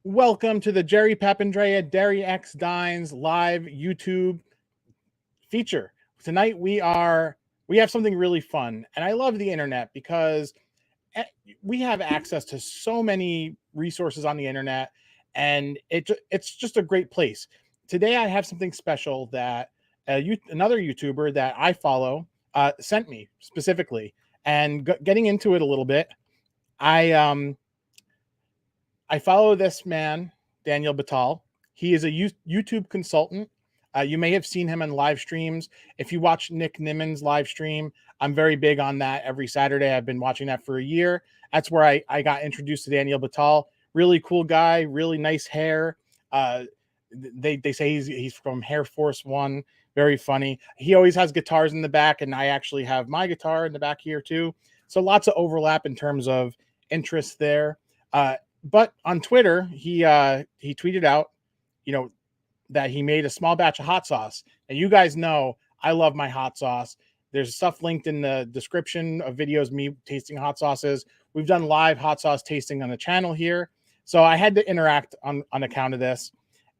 Welcome to the Jerry Papandrea Dairy X Dines live YouTube feature. Tonight we have something really fun, and I love the internet because we have access to so many resources on the internet, and it's just a great place. Today I have something special that another YouTuber that I follow sent me specifically, and getting into it a little bit. I I follow this man, Daniel Batal. He is a YouTube consultant. You may have seen him in live streams. If you watch Nick Niman's live stream, I'm very big on that every Saturday. I've been watching that for a year. That's where I got introduced to Daniel Batal. Really cool guy, really nice hair. They say he's from Hair Force One. Very funny. He always has guitars in the back, and I actually have my guitar in the back here too. So lots of overlap in terms of interest there. But on Twitter, he tweeted out, that he made a small batch of hot sauce. And you guys know I love my hot sauce. There's stuff linked in the description of videos me tasting hot sauces. We've done live hot sauce tasting on the channel here, so I had to interact on account of this.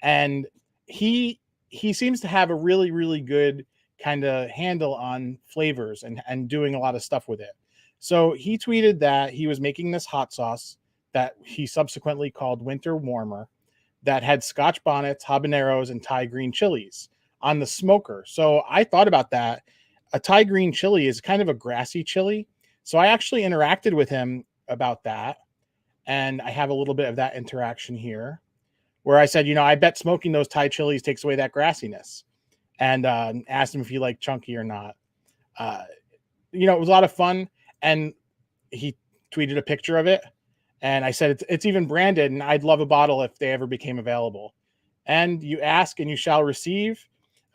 And he seems to have a really good kind of handle on flavors and doing a lot of stuff with it. So he tweeted that he was making this hot sauce that he subsequently called Winter Warmer, that had Scotch bonnets, habaneros, and Thai green chilies on the smoker. So I thought about that. A Thai green chili is kind of a grassy chili. So I actually interacted with him about that. And I have a little bit of that interaction here where I said, I bet smoking those Thai chilies takes away that grassiness. And asked him if he liked chunky or not. It was a lot of fun. And he tweeted a picture of it. And I said, it's even branded, and I'd love a bottle if they ever became available. And you ask and you shall receive.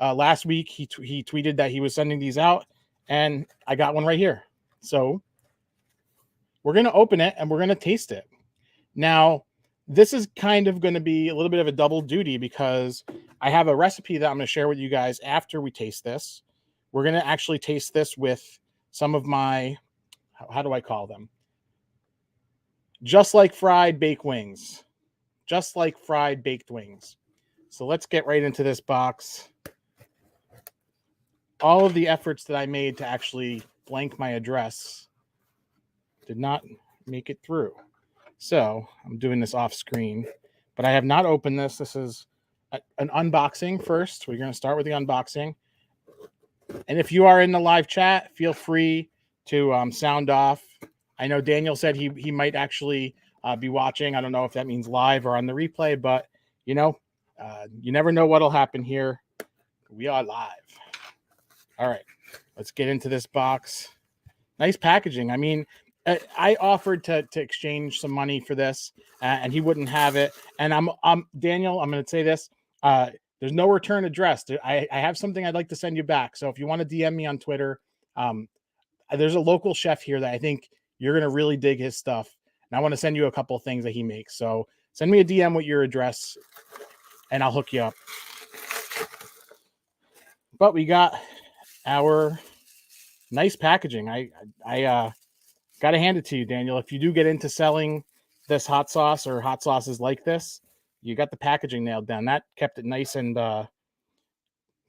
Last week, he tweeted that he was sending these out, and I got one right here. So we're going to open it, and we're going to taste it. Now, this is kind of going to be a little bit of a double duty because I have a recipe that I'm going to share with you guys after we taste this. We're going to actually taste this with some of my, how do I call them? Just like fried baked wings. Just like fried baked wings. So let's get right into this box. All of the efforts that I made to actually blank my address did not make it through. So I'm doing this off screen, but I have not opened this. This is an unboxing first. We're going to start with the unboxing. And if you are in the live chat, feel free to sound off. I know Daniel said he might actually be watching. I don't know if that means live or on the replay, but you never know what'll happen here. We are live. All right, let's get into this box. Nice packaging. I mean, I offered to exchange some money for this, and he wouldn't have it. And I'm Daniel. I'm going to say this. There's no return address. I have something I'd like to send you back. So if you want to DM me on Twitter, there's a local chef here that I think you're going to really dig his stuff. And I want to send you a couple of things that he makes. So send me a DM with your address and I'll hook you up. But we got our nice packaging. I got to hand it to you, Daniel. If you do get into selling this hot sauce or hot sauces like this, you got the packaging nailed down. That kept it nice and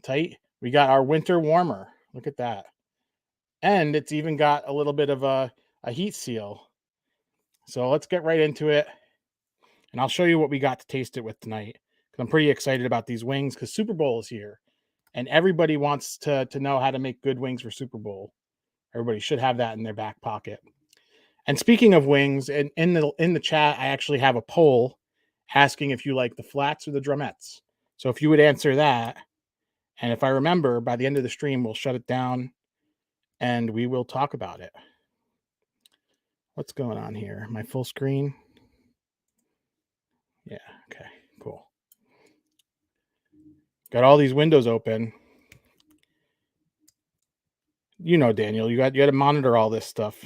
tight. We got our Winter Warmer. Look at that. And it's even got a little bit of a heat seal. So let's get right into it. And I'll show you what we got to taste it with tonight. Because I'm pretty excited about these wings because Super Bowl is here. And everybody wants to know how to make good wings for Super Bowl. Everybody should have that in their back pocket. And speaking of wings, in the chat, I actually have a poll asking if you like the flats or the drumettes. So if you would answer that, and if I remember, by the end of the stream, we'll shut it down and we will talk about it. What's going on here? My full screen? Yeah, okay, cool. Got all these windows open. Daniel, you got to monitor all this stuff.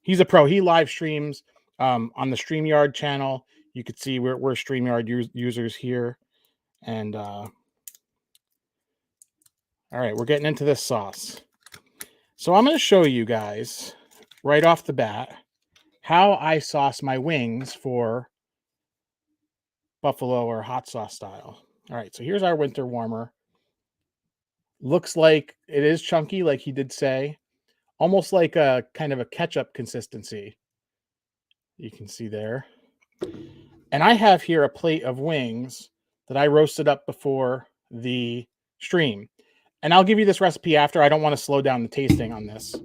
He's a pro. He live streams on the StreamYard channel. You could see we're StreamYard users here. And all right, we're getting into this sauce. So I'm going to show you guys right off the bat how I sauce my wings for buffalo or hot sauce style. All right, so here's our winter warmer. Looks like it is chunky, like he did say, almost like a kind of a ketchup consistency. You can see there. And I have here a plate of wings that I roasted up before the stream. And I'll give you this recipe after. I don't want to slow down the tasting on this.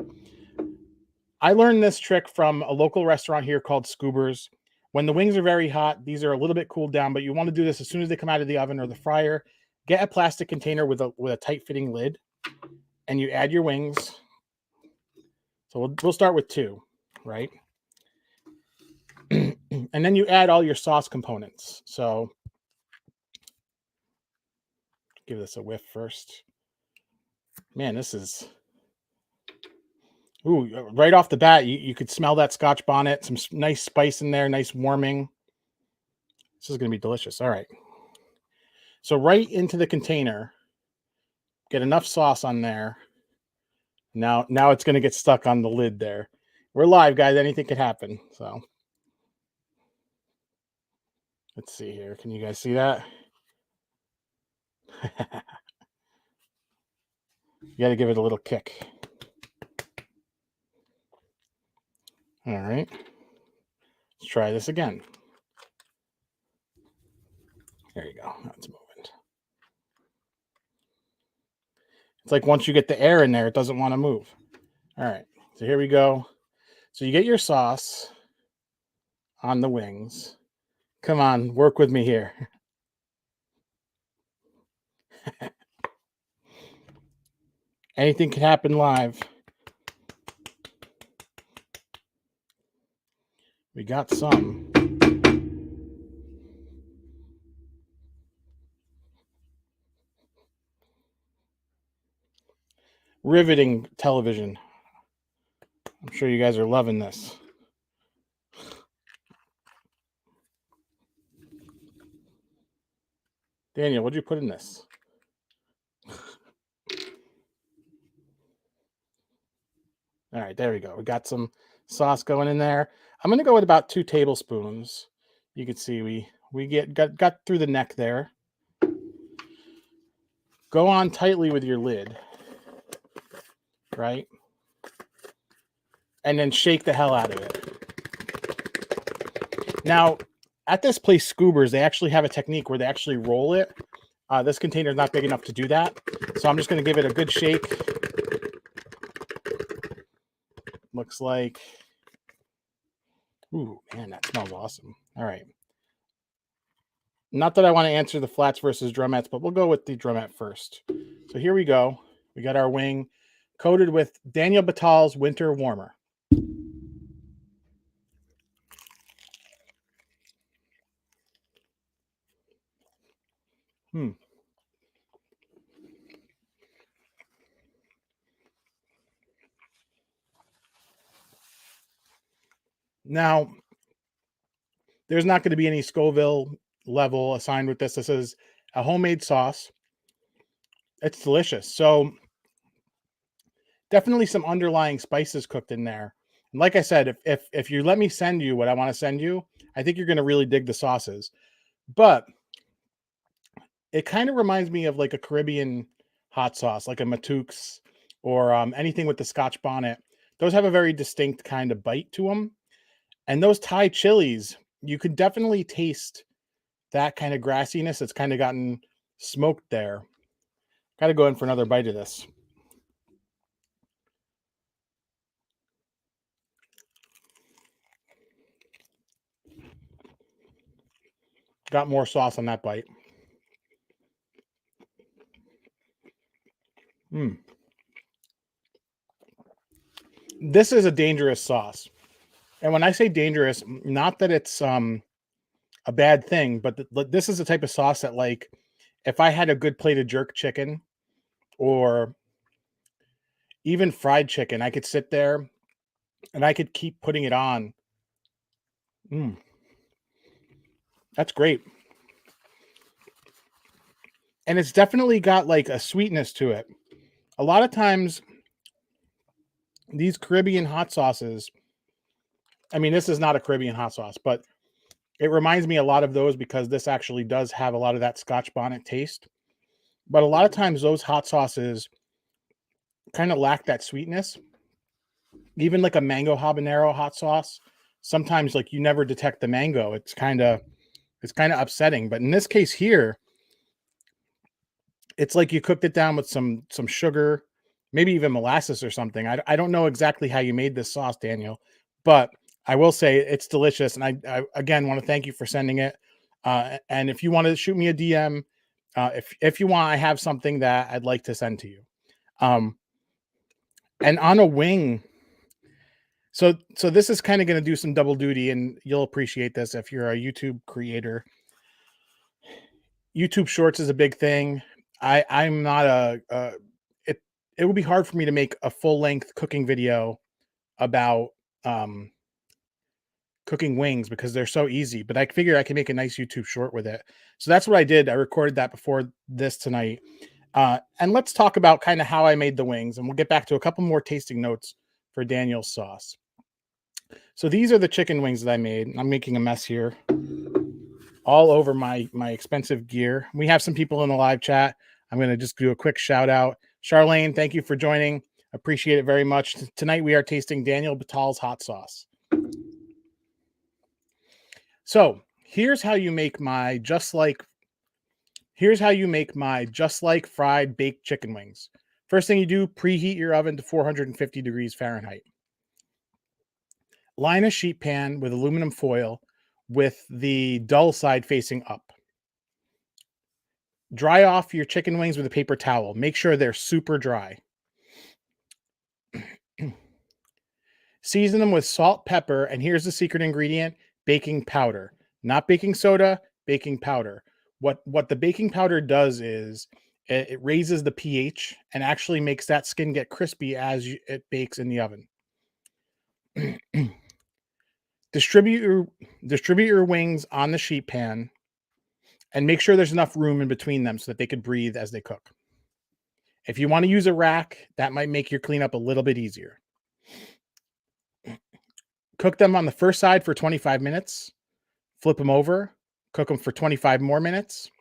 I learned this trick from a local restaurant here called Scoobers. When the wings are very hot, these are a little bit cooled down, but you want to do this as soon as they come out of the oven or the fryer. Get a plastic container with a tight fitting lid, and you add your wings. So we'll start with 2, right? And then you add all your sauce components. So give this a whiff first. Man, this is... Ooh, right off the bat, you could smell that Scotch bonnet, some nice spice in there, nice warming. This is going to be delicious. All right. So right into the container, get enough sauce on there. Now it's going to get stuck on the lid there. We're live, guys. Anything could happen. So let's see here. Can you guys see that? You got to give it a little kick. All right. Let's try this again. There you go. Now it's moving. It's like once you get the air in there, it doesn't want to move. All right. So here we go. So you get your sauce on the wings. Come on, work with me here. Anything can happen live. We got some. Riveting television. I'm sure you guys are loving this. Daniel, what'd you put in this? All right, there we go. We got some sauce going in there. I'm going to go with about 2 tablespoons. You can see we got through the neck there. Go on tightly with your lid, right? And then shake the hell out of it. Now, at this place, Scoobers, they actually have a technique where they actually roll it. This container is not big enough to do that. So I'm just going to give it a good shake. Looks like... Ooh, man, that smells awesome. All right. Not that I want to answer the flats versus drumettes, but we'll go with the drumette first. So here we go. We got our wing coated with Daniel Batal's Winter Warmer. Now, there's not going to be any Scoville level assigned with this. This is a homemade sauce. It's delicious. So definitely some underlying spices cooked in there. And like I said, if you let me send you what I want to send you, I think you're going to really dig the sauces. But it kind of reminds me of like a Caribbean hot sauce, like a Matoux or anything with the Scotch bonnet. Those have a very distinct kind of bite to them. And those Thai chilies, you could definitely taste that kind of grassiness that's kind of gotten smoked there. Got to go in for another bite of this. Got more sauce on that bite. This is a dangerous sauce. And when I say dangerous, not that it's a bad thing, but this is the type of sauce that, like, if I had a good plate of jerk chicken or even fried chicken, I could sit there and I could keep putting it on. That's great. And it's definitely got like a sweetness to it. A lot of times, these Caribbean hot sauces, I mean, this is not a Caribbean hot sauce, but It reminds me a lot of those because this actually does have a lot of that Scotch bonnet taste. But a lot of times those hot sauces kind of lack that sweetness. Even like a mango habanero hot sauce, sometimes like you never detect the mango. It's kind of upsetting. But in this case here, it's like you cooked it down with some sugar, maybe even molasses or something. I don't know exactly how you made this sauce, Daniel, but I will say it's delicious. And I again want to thank you for sending it. And if you want to shoot me a DM, if you want, I have something that I'd like to send to you. Um, and on a wing, so this is kind of going to do some double duty, and you'll appreciate this if you're a YouTube creator. YouTube Shorts is a big thing. I'm not it it would be hard for me to make a full length cooking video about um cooking wings because they're so easy, but I figure I can make a nice YouTube short with it. So that's what I did. I recorded that before this tonight. And let's talk about kind of how I made the wings, and we'll get back to a couple more tasting notes for Daniel's sauce. So these are the chicken wings that I made. I'm making a mess here all over my expensive gear. We have some people in the live chat. I'm going to just do a quick shout out. Charlene, thank you for joining. Appreciate it very much. Tonight we are tasting Daniel Batal's hot sauce. So here's how you make my just like fried baked chicken wings. First thing you do, preheat your oven to 450 degrees Fahrenheit. Line a sheet pan with aluminum foil with the dull side facing up. Dry off your chicken wings with a paper towel. Make sure they're super dry. Season them with salt, pepper, and here's the secret ingredient, baking powder. Not baking soda, baking powder. What the baking powder does is it raises the pH and actually makes that skin get crispy as it bakes in the oven. Distribute your wings on the sheet pan and make sure there's enough room in between them so that they could breathe as they cook. If you want to use a rack, that might make your cleanup a little bit easier. Cook them on the first side for 25 minutes. Flip them over. Cook them for 25 more minutes.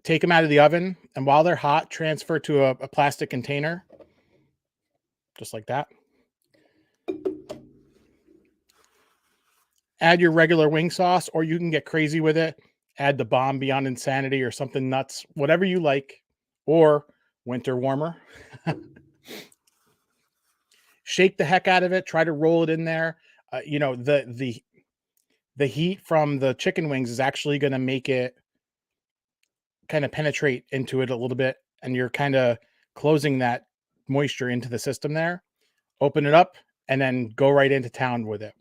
Take them out of the oven, and while they're hot, transfer to a plastic container, just like that. Add your regular wing sauce, or you can get crazy with it. Add the Bomb Beyond Insanity or something nuts, whatever you like, or winter warmer. Shake the heck out of it. Try to roll it in there. The heat from the chicken wings is actually going to make it kind of penetrate into it a little bit, and you're kind of closing that moisture into the system there. Open it up and then go right into town with it.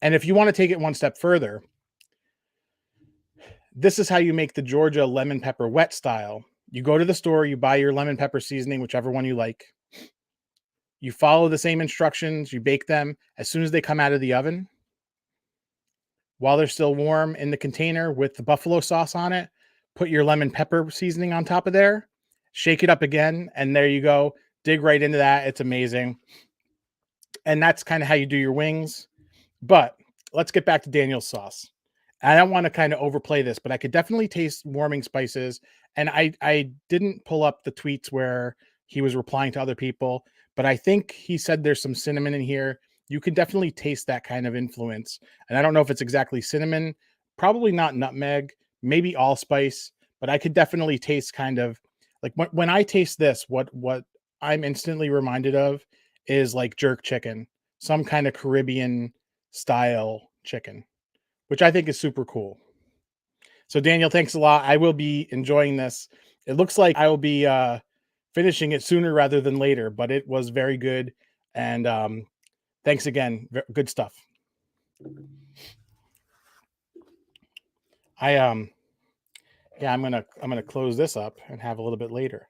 And if you want to take it one step further, this is how you make the Georgia lemon pepper wet style. You go to the store, you buy your lemon pepper seasoning, whichever one you like. You follow the same instructions, you bake them. As soon as they come out of the oven, while they're still warm in the container with the buffalo sauce on it, put your lemon pepper seasoning on top of there, shake it up again, and there you go. Dig right into that. It's amazing. And that's kind of how you do your wings. But let's get back to Daniel's sauce. I don't want to kind of overplay this, but I could definitely taste warming spices. And I didn't pull up the tweets where he was replying to other people, but I think he said there's some cinnamon in here. You can definitely taste that kind of influence. And I don't know if it's exactly cinnamon, probably not nutmeg, maybe allspice, but I could definitely taste kind of like when I taste this, what I'm instantly reminded of is like jerk chicken, some kind of Caribbean style chicken, which I think is super cool. So Daniel, thanks a lot. I will be enjoying this. It looks like I will be finishing it sooner rather than later, but it was very good. And thanks again. Good stuff. Yeah, I'm gonna close this up and have a little bit later.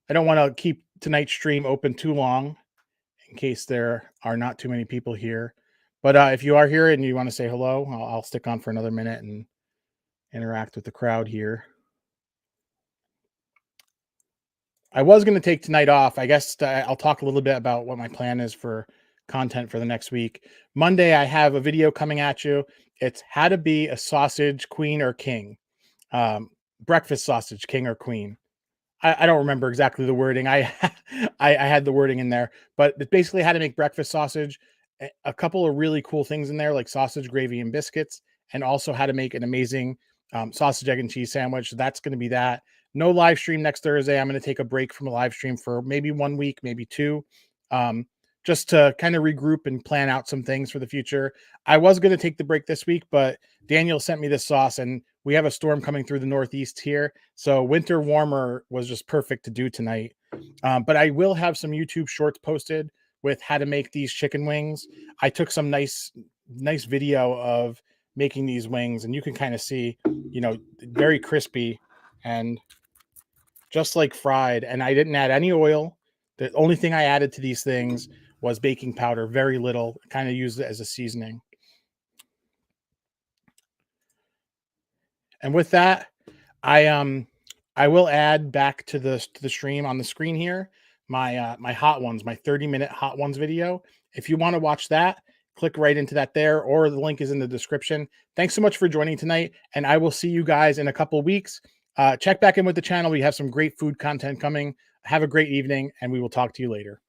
I don't want to keep tonight's stream open too long in case there are not too many people here. But if you are here and you want to say hello, I'll stick on for another minute and interact with the crowd here. I was going to take tonight off. I guess I'll talk a little bit about what my plan is for content for the next week. Monday, I have a video coming at you. It's how to be a sausage queen or king. Um, breakfast sausage, king or queen. I don't remember exactly the wording. I had the wording in there, but it's basically how to make breakfast sausage. A couple of really cool things in there, like sausage gravy and biscuits, and also how to make an amazing sausage, egg, and cheese sandwich. That's going to be that. No live stream next Thursday. I'm going to take a break from a live stream for maybe 1 week, maybe two, um, just to kind of regroup and plan out some things for the future. I was going to take the break this week, but Daniel sent me this sauce, and we have a storm coming through the Northeast here. So winter warmer was just perfect to do tonight. But I will have some YouTube shorts posted with how to make these chicken wings. I took some nice video of making these wings, and you can kind of see, very crispy and just like fried. And I didn't add any oil. The only thing I added to these things was baking powder, very little, kind of used it as a seasoning. And with that, I will add back to the stream on the screen here my hot ones, my 30-minute hot ones video. If you want to watch that, click right into that there, or the link is in the description. Thanks so much for joining tonight, and I will see you guys in a couple of weeks. Check back in with the channel. We have some great food content coming. Have a great evening, and we will talk to you later.